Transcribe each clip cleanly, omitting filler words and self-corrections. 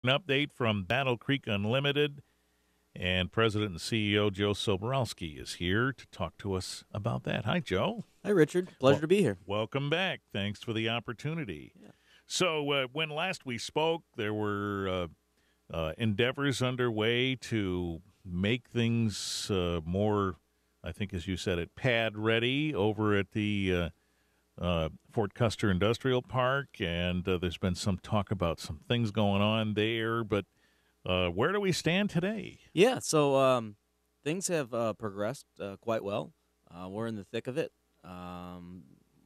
An update from Battle Creek Unlimited, and President and CEO Joe Sobieralski is here to talk to us about that. Hi, Joe. Hi, Richard. Pleasure to be here. Welcome back. Thanks for the opportunity. Yeah. So when last we spoke, there were endeavors underway to make things more, I think as you said it, pad ready over at the Fort Custer Industrial Park, and there's been some talk about some things going on there, but where do we stand today? Yeah, so things have progressed quite well. We're in the thick of it.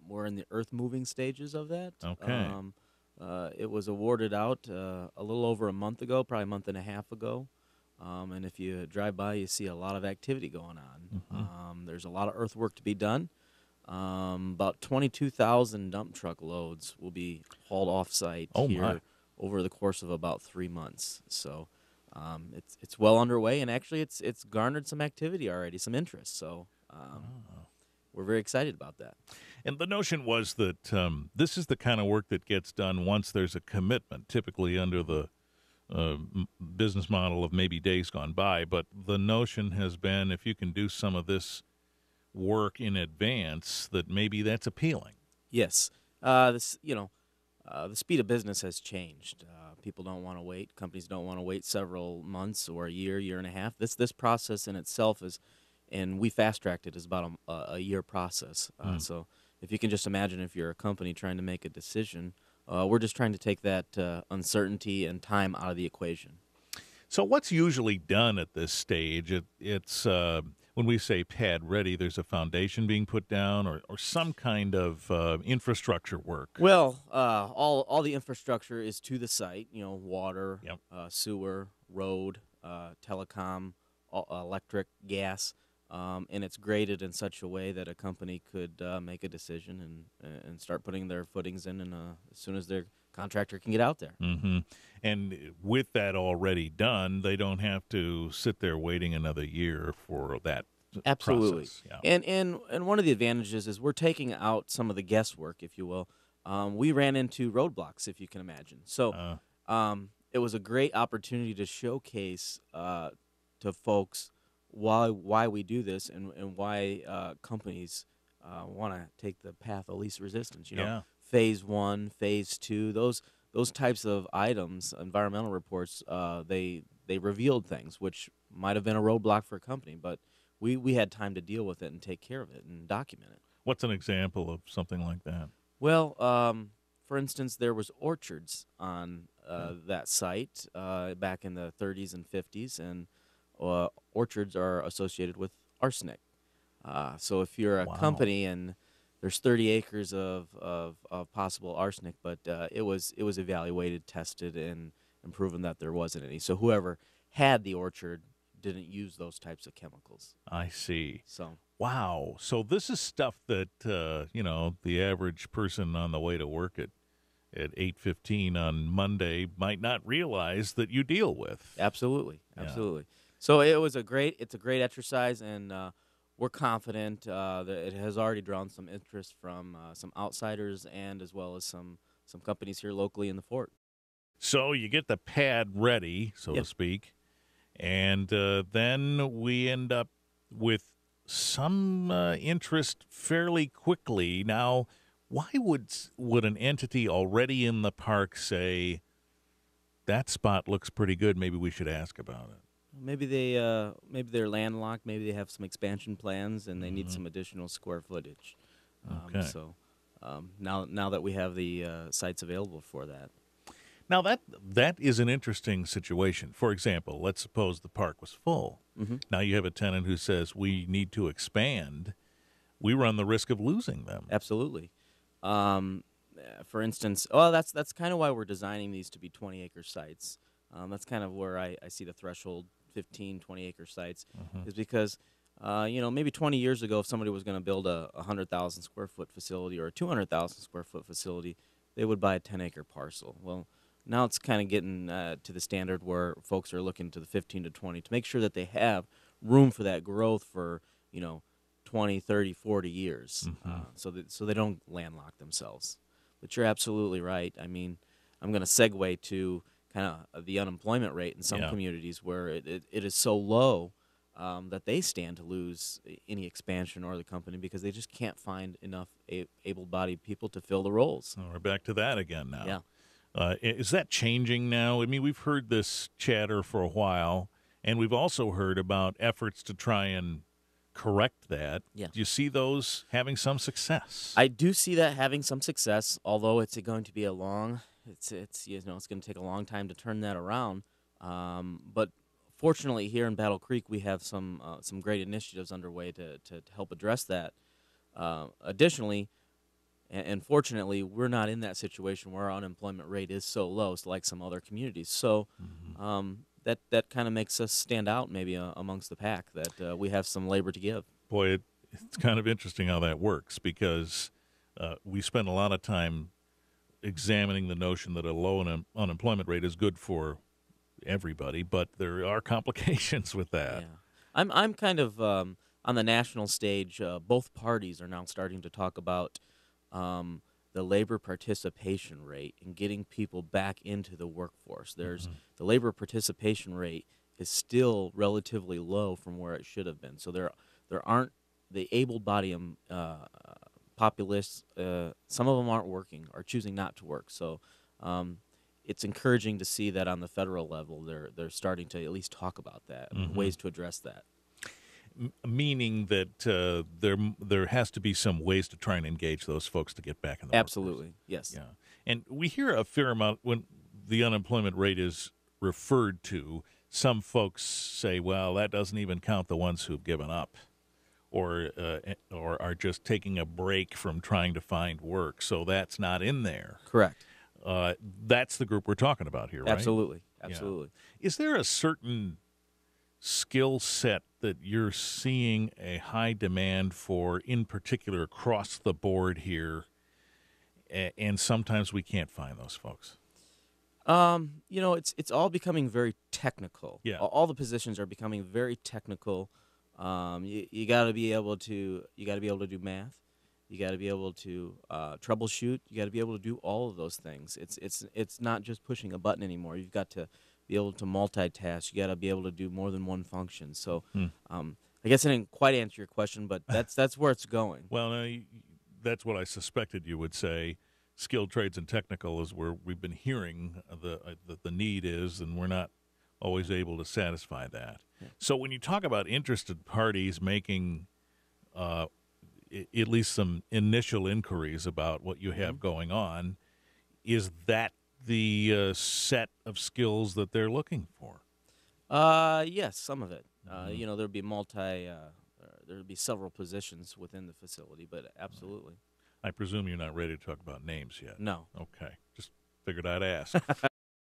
We're in the earth-moving stages of that. Okay. It was awarded out a little over a month ago, probably a month and a half ago. And if you drive by, you see a lot of activity going on. There's a lot of earthwork to be done. About 22,000 dump truck loads will be hauled off-site here over the course of about 3 months. So it's well underway, and actually it's garnered some activity already, some interest. So we're very excited about that. And the notion was that this is the kind of work that gets done once there's a commitment, typically under the business model of maybe days gone by. But the notion has been if you can do some of this work in advance, that maybe that's appealing. Yes. The speed of business has changed. People don't want to wait. Companies don't want to wait several months or a year and a half. This process in itself is, and we fast-tracked it, is about a year process. So if you can just imagine if you're a company trying to make a decision, we're just trying to take that uncertainty and time out of the equation. So what's usually done at this stage? It's when we say pad ready, there's a foundation being put down or some kind of infrastructure work. Well, all the infrastructure is to the site, water, Yep. Sewer, road, telecom, electric, gas, and it's graded in such a way that a company could make a decision and start putting their footings in as soon as their contractor can get out there. Mm-hmm. And with that already done, they don't have to sit there waiting another year for that Absolutely. process. Yeah. And one of the advantages is we're taking out some of the guesswork, if you will. We ran into roadblocks, if you can imagine. So it was a great opportunity to showcase to folks why we do this and why companies want to take the path of least resistance. Phase 1, Phase 2, those types of items, environmental reports, they revealed things which might have been a roadblock for a company, but we had time to deal with it and take care of it and document it. What's an example of something like that? Well, for instance, there was orchards on that site back in the 30s and 50s, and orchards are associated with arsenic. So if you're a company and there's 30 acres of possible arsenic, but it was evaluated, tested, and proven that there wasn't any. So whoever had the orchard didn't use those types of chemicals. I see. So wow. So this is stuff that the average person on the way to work at 8:15 on Monday might not realize that you deal with. Absolutely. Yeah. So it's a great exercise, and we're confident that it has already drawn some interest from some outsiders and as well as some companies here locally in the fort. So you get the pad ready, so to speak, and then we end up with some interest fairly quickly. Now, why would an entity already in the park say, that spot looks pretty good, maybe we should ask about it? Maybe they're landlocked. Maybe they have some expansion plans and they need some additional square footage. Okay. So now that we have the sites available for that. Now that is an interesting situation. For example, let's suppose the park was full. Mm-hmm. Now you have a tenant who says we need to expand. We run the risk of losing them. Absolutely. For instance, that's kind of why we're designing these to be 20-acre sites. That's kind of where I see the threshold, 15, 20-acre sites, is because, maybe 20 years ago, if somebody was going to build a 100,000 square foot facility or a 200,000 square foot facility, they would buy a 10-acre parcel. Well, now it's kind of getting to the standard where folks are looking to the 15 to 20 to make sure that they have room for that growth for, 20, 30, 40 years, so they don't landlock themselves. But you're absolutely right. I mean, I'm going to segue to kind of the unemployment rate in some Yeah. communities where it is so low that they stand to lose any expansion or the company because they just can't find enough able-bodied people to fill the roles. We're back to that again now. Yeah. Is that changing now? I mean, we've heard this chatter for a while, and we've also heard about efforts to try and correct that. Yeah. Do you see those having some success? I do see that having some success, although it's going to be it's going to take a long time to turn that around. But fortunately, here in Battle Creek, we have some great initiatives underway to help address that. Additionally, and fortunately, we're not in that situation where our unemployment rate is so low, like some other communities. So that kind of makes us stand out maybe amongst the pack, that we have some labor to give. Boy, it's kind of interesting how that works, because we spend a lot of time examining the notion that a low unemployment rate is good for everybody, but there are complications with that. Yeah. I'm kind of on the national stage. Both parties are now starting to talk about the labor participation rate and getting people back into the workforce. There's the labor participation rate is still relatively low from where it should have been. So there aren't the able-bodied populace. Some of them aren't working or choosing not to work. So it's encouraging to see that on the federal level they're starting to at least talk about that, ways to address that. Meaning that there has to be some ways to try and engage those folks to get back in the Absolutely, workforce. yes. Yeah, and we hear a fair amount when the unemployment rate is referred to. Some folks say, "Well, that doesn't even count the ones who've given up, or are just taking a break from trying to find work, so that's not in there." Correct. That's the group we're talking about here, right? Absolutely. Yeah. Is there a certain skill set that you're seeing a high demand for, in particular across the board here, and sometimes we can't find those folks? It's all becoming very technical. Yeah. All the positions are becoming very technical. You got to be able to do math. You got to be able to troubleshoot. You got to be able to do all of those things. It's not just pushing a button anymore. You've got to be able to multitask. You got to be able to do more than one function. So, I guess I didn't quite answer your question, but that's where it's going. Well, no, that's what I suspected you would say. Skilled trades and technical is where we've been hearing the need is, and we're not always able to satisfy that. Yeah. So when you talk about interested parties making at least some initial inquiries about what you have going on, is that the set of skills that they're looking for? Yes, some of it. There'd be there'd be several positions within the facility, but absolutely. I presume you're not ready to talk about names yet. No. Okay, just figured I'd ask.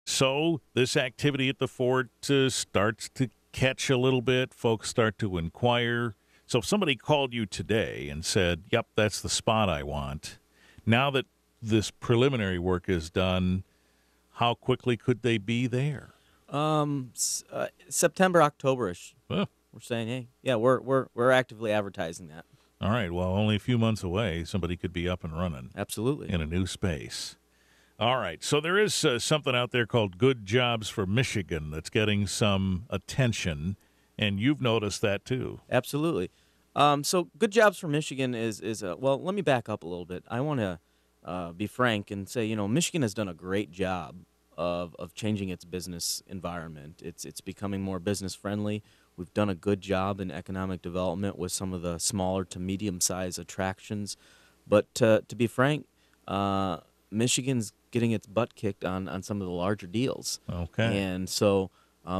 So this activity at the fort starts to catch a little bit. Folks start to inquire. So if somebody called you today and said, "Yep, that's the spot I want," now that this preliminary work is done, how quickly could they be there? September, October-ish. Huh. We're saying, hey, yeah, we're actively advertising that. All right, well, only a few months away, somebody could be up and running. Absolutely. In a new space. All right, so there is something out there called Good Jobs for Michigan that's getting some attention, and you've noticed that too. Absolutely. So Good Jobs for Michigan is well, let me back up a little bit. I want to be frank and say, Michigan has done a great job of changing its business environment. It's becoming more business friendly. We've done a good job in economic development with some of the smaller to medium-sized attractions. But to be frank, Michigan's getting its butt kicked on some of the larger deals. Okay. And so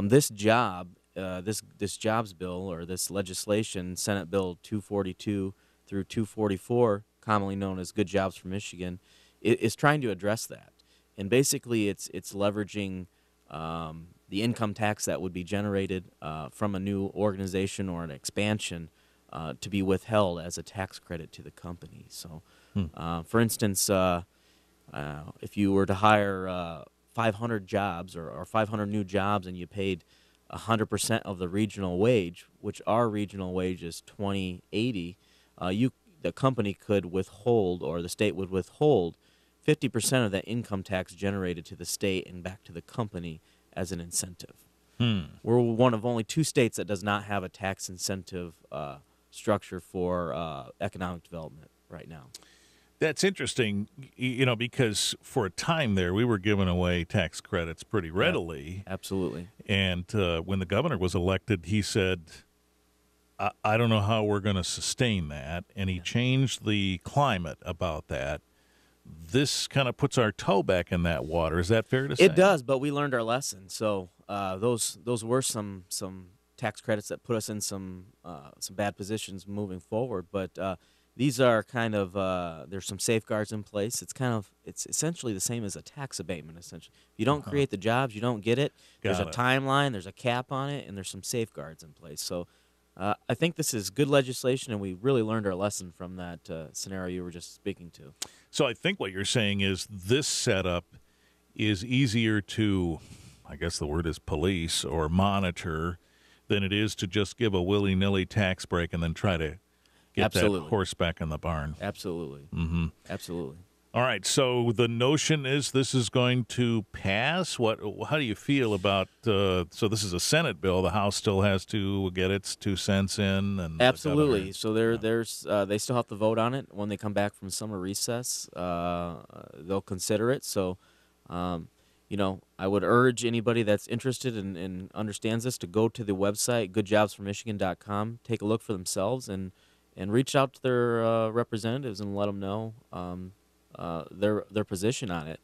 this jobs bill, or this legislation, Senate Bill 242 through 244, commonly known as Good Jobs for Michigan, is trying to address that. And basically it's leveraging the income tax that would be generated from a new organization or an expansion to be withheld as a tax credit to the company. So, for instance, if you were to hire 500 jobs or 500 new jobs and you paid 100% of the regional wage, which our regional wage is $20.80, the company could withhold, or the state would withhold, 50% of that income tax generated to the state and back to the company as an incentive. We're one of only 2 states that does not have a tax incentive structure for economic development right now. That's interesting, because for a time there, we were giving away tax credits pretty readily. Absolutely. And when the governor was elected, he said, I don't know how we're going to sustain that. And he changed the climate about that. This kind of puts our toe back in that water. Is that fair to say? It does, but we learned our lesson. So those were some tax credits that put us in some bad positions moving forward. But these are kind of there's some safeguards in place. It's essentially the same as a tax abatement. Essentially, if you don't create the jobs, you don't get it. There's a timeline, there's a cap on it, and there's some safeguards in place. So I think this is good legislation, and we really learned our lesson from that scenario you were just speaking to. So I think what you're saying is this setup is easier to, I guess the word is police or monitor, than it is to just give a willy-nilly tax break and then try to get that horse back in the barn. Absolutely. Mm-hmm. Absolutely. All right, so the notion is this is going to pass. How do you feel about? So this is a Senate bill. The House still has to get its 2 cents in. And absolutely. So they still have to vote on it when they come back from summer recess. They'll consider it. So, I would urge anybody that's interested and understands this to go to the website goodjobsformichigan.com, take a look for themselves, and reach out to their representatives and let them know their position on it.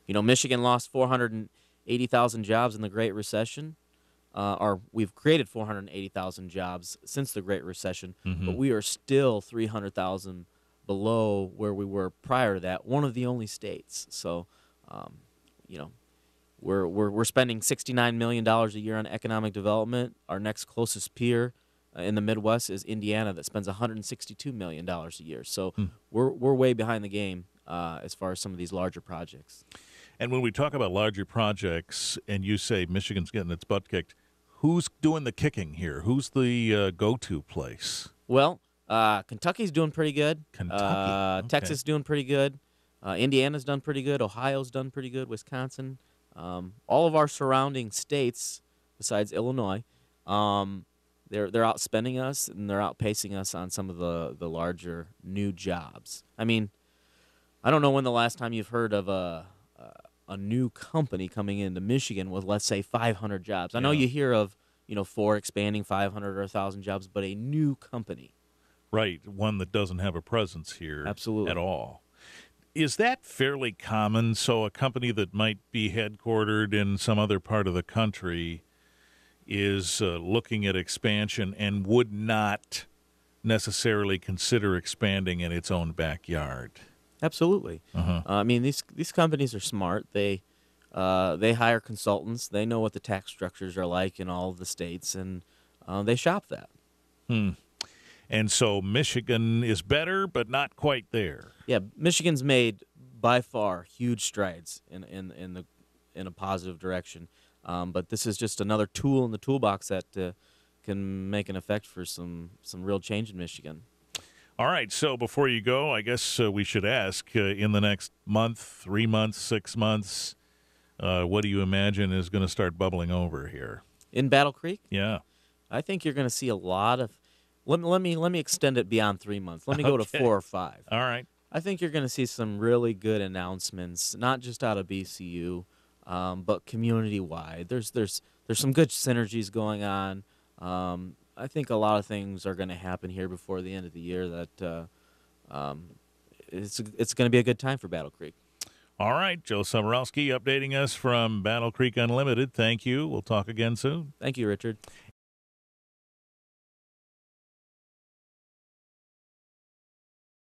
Michigan lost 480,000 jobs in the Great Recession, or we've created 480,000 jobs since the Great Recession, but we are still 300,000 below where we were prior to that. One of the only states. So, we're spending $69 million a year on economic development. Our next closest peer in the Midwest is Indiana, that spends $162 million a year. So we're way behind the game as far as some of these larger projects. And when we talk about larger projects and you say Michigan's getting its butt kicked, who's doing the kicking here? Who's the go-to place? Well, Kentucky's doing pretty good. Kentucky. Okay. Texas is doing pretty good. Indiana's done pretty good. Ohio's done pretty good. Wisconsin. All of our surrounding states, besides Illinois, they're outspending us and they're outpacing us on some of the larger new jobs. I mean, I don't know when the last time you've heard of a new company coming into Michigan with, let's say, 500 jobs. I know you hear of Ford expanding 500 or 1,000 jobs, but a new company, right? One that doesn't have a presence here, absolutely, at all. Is that fairly common? So a company that might be headquartered in some other part of the country is looking at expansion and would not necessarily consider expanding in its own backyard. Absolutely. I mean, these companies are smart. They hire consultants. They know what the tax structures are like in all of the states, and they shop that. And so Michigan is better, but not quite there. Yeah, Michigan's made by far huge strides in a positive direction. But this is just another tool in the toolbox that can make an effect for some real change in Michigan. All right, so before you go, I guess we should ask, in the next month, 3 months, 6 months, what do you imagine is going to start bubbling over here? In Battle Creek? Yeah. I think you're going to see a lot of – let me extend it beyond 3 months. Let me go to 4 or 5. All right. I think you're going to see some really good announcements, not just out of BCU, but community-wide. There's some good synergies going on. I think a lot of things are going to happen here before the end of the year that it's going to be a good time for Battle Creek. All right, Joe Sobieralski updating us from Battle Creek Unlimited. Thank you. We'll talk again soon. Thank you, Richard.